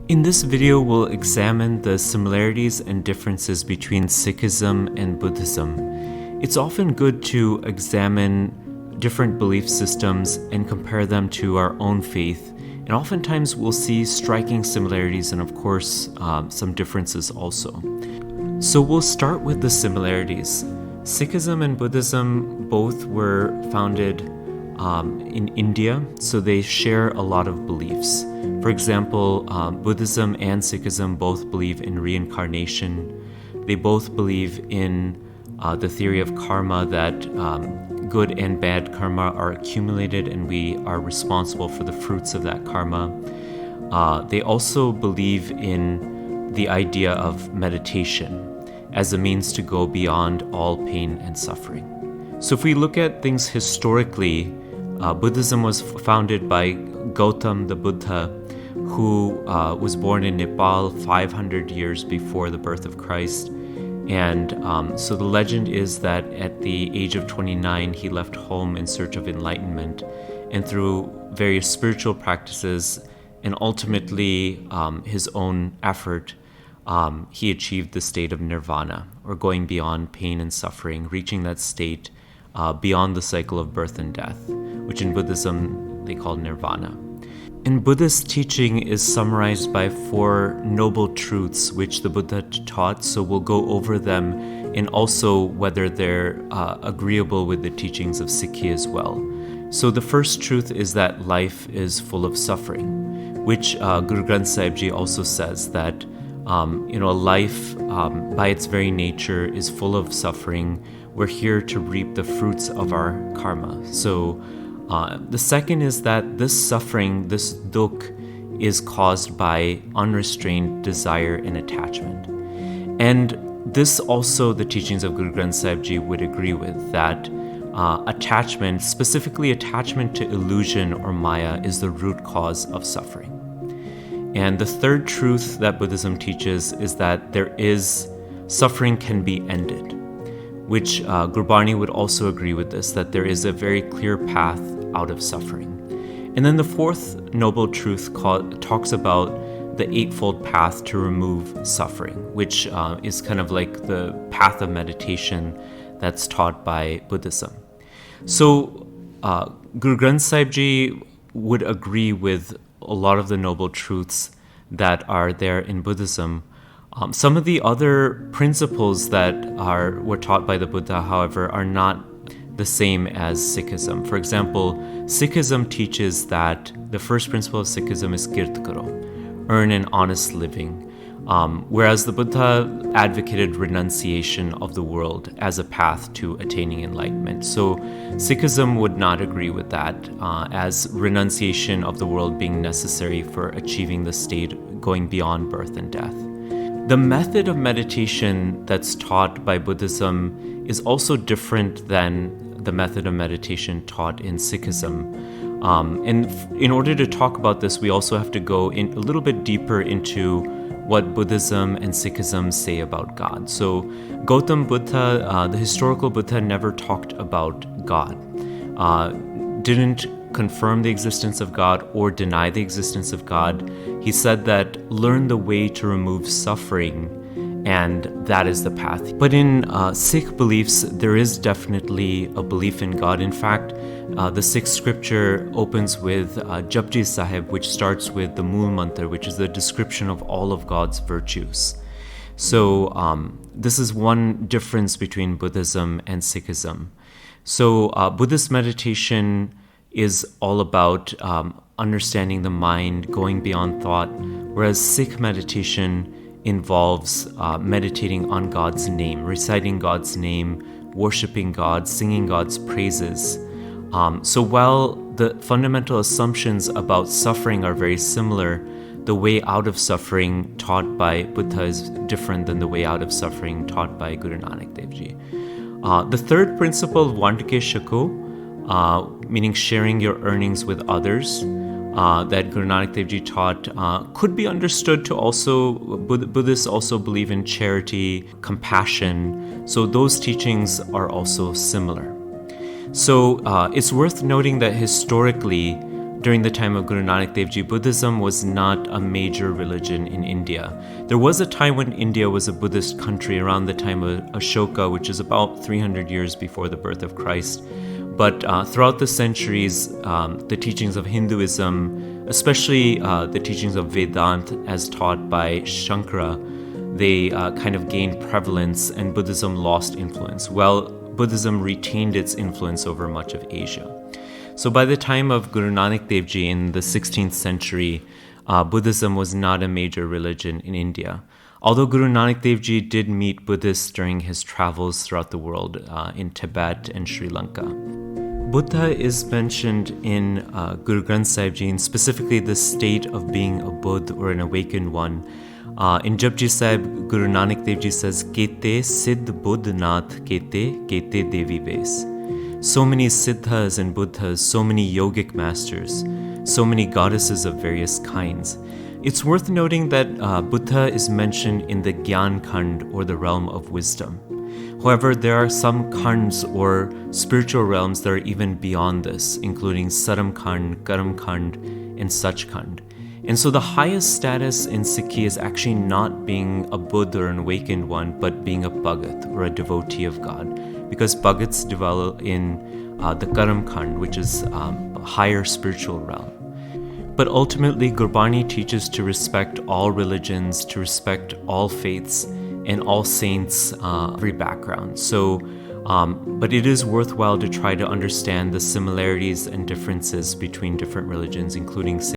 In this video, we'll examine the similarities and differences between Sikhism and Buddhism. It's often good to examine different belief systems and compare them to our own faith, and oftentimes we'll see striking similarities and, of course, some differences also. So we'll start with the similarities. Sikhism and Buddhism both were founded in India, so they share a lot of beliefs. For example, Buddhism and Sikhism both believe in reincarnation. They both believe in the theory of karma, that good and bad karma are accumulated and we are responsible for the fruits of that karma. They also believe in the idea of meditation as a means to go beyond all pain and suffering. So if we look at things historically, Buddhism was founded by Gautam the Buddha, who was born in Nepal 500 years before the birth of Christ. And so the legend is that at the age of 29, he left home in search of enlightenment. And through various spiritual practices and ultimately his own effort, he achieved the state of nirvana, or going beyond pain and suffering, reaching that state beyond the cycle of birth and death, which in Buddhism they call nirvana. And Buddhist teaching is summarized by 4 noble truths which the Buddha taught, so we'll go over them and also whether they're agreeable with the teachings of Sikhi as well. So the first truth is that life is full of suffering, which Guru Granth Sahib Ji also says that life by its very nature is full of suffering. We're here to reap the fruits of our karma. So the second is that this suffering, this dukh, is caused by unrestrained desire and attachment. And this also the teachings of Guru Granth Sahib Ji would agree with, that attachment, specifically attachment to illusion or maya, is the root cause of suffering. And the third truth that Buddhism teaches is that suffering can be ended, which Gurbani would also agree with this, that there is a very clear path out of suffering. And then the fourth noble truth talks about the eightfold path to remove suffering, which is kind of like the path of meditation that's taught by Buddhism. So Guru Granth Sahib Ji would agree with a lot of the noble truths that are there in Buddhism. Some of the other principles that were taught by the Buddha, however, are not the same as Sikhism. For example, Sikhism teaches that the first principle of Sikhism is kirt karo, earn an honest living, whereas the Buddha advocated renunciation of the world as a path to attaining enlightenment. So Sikhism would not agree with that, as renunciation of the world being necessary for achieving the state going beyond birth and death. The method of meditation that's taught by Buddhism is also different than the method of meditation taught in Sikhism. And in order to talk about this, we also have to go in a little bit deeper into what Buddhism and Sikhism say about God. So Gautam Buddha, the historical Buddha, never talked about God, didn't confirm the existence of God or deny the existence of God. He said that learn the way to remove suffering, and that is the path. But in Sikh beliefs, there is definitely a belief in God. In fact, the Sikh scripture opens with Japji Sahib, which starts with the Mool Mantra, which is the description of all of God's virtues. So this is one difference between Buddhism and Sikhism. So Buddhist meditation is all about understanding the mind, going beyond thought, whereas Sikh meditation involves meditating on God's name, reciting God's name, worshiping God, singing God's praises. So while the fundamental assumptions about suffering are very similar, the way out of suffering taught by Buddha is different than the way out of suffering taught by Guru Nanak Dev Ji. The third principle, Vantke Shako, meaning sharing your earnings with others, that Guru Nanak Dev Ji taught, could be understood to also, Buddhists also believe in charity, compassion, so those teachings are also similar. So it's worth noting that historically, during the time of Guru Nanak Dev Ji, Buddhism was not a major religion in India. There was a time when India was a Buddhist country around the time of Ashoka, which is about 300 years before the birth of Christ. But throughout the centuries, the teachings of Hinduism, especially the teachings of Vedanta as taught by Shankara, they kind of gained prevalence and Buddhism lost influence, while Buddhism retained its influence over much of Asia. So by the time of Guru Nanak Dev Ji in the 16th century, Buddhism was not a major religion in India. Although Guru Nanak Dev Ji did meet Buddhists during his travels throughout the world in Tibet and Sri Lanka. Buddha is mentioned in Guru Granth Sahib Ji, and specifically the state of being a Buddha or an awakened one. In Japji Sahib, Guru Nanak Dev Ji says, Kete Siddh Buddh Nath Kete, Kete Devi Ves. So many Siddhas and Buddhas, so many yogic masters, so many goddesses of various kinds. It's worth noting that Buddha is mentioned in the Gyan Khand or the realm of wisdom. However, there are some khands or spiritual realms that are even beyond this, including Saram Khand, Karam Khand, and Sach Khand. And so the highest status in Sikhi is actually not being a Buddha or an awakened one, but being a Bhagat or a devotee of God. Because Bhagats develop in the Karam Khand, which is a higher spiritual realm. But ultimately, Gurbani teaches to respect all religions, to respect all faiths, and all saints, every background. So, but it is worthwhile to try to understand the similarities and differences between different religions, including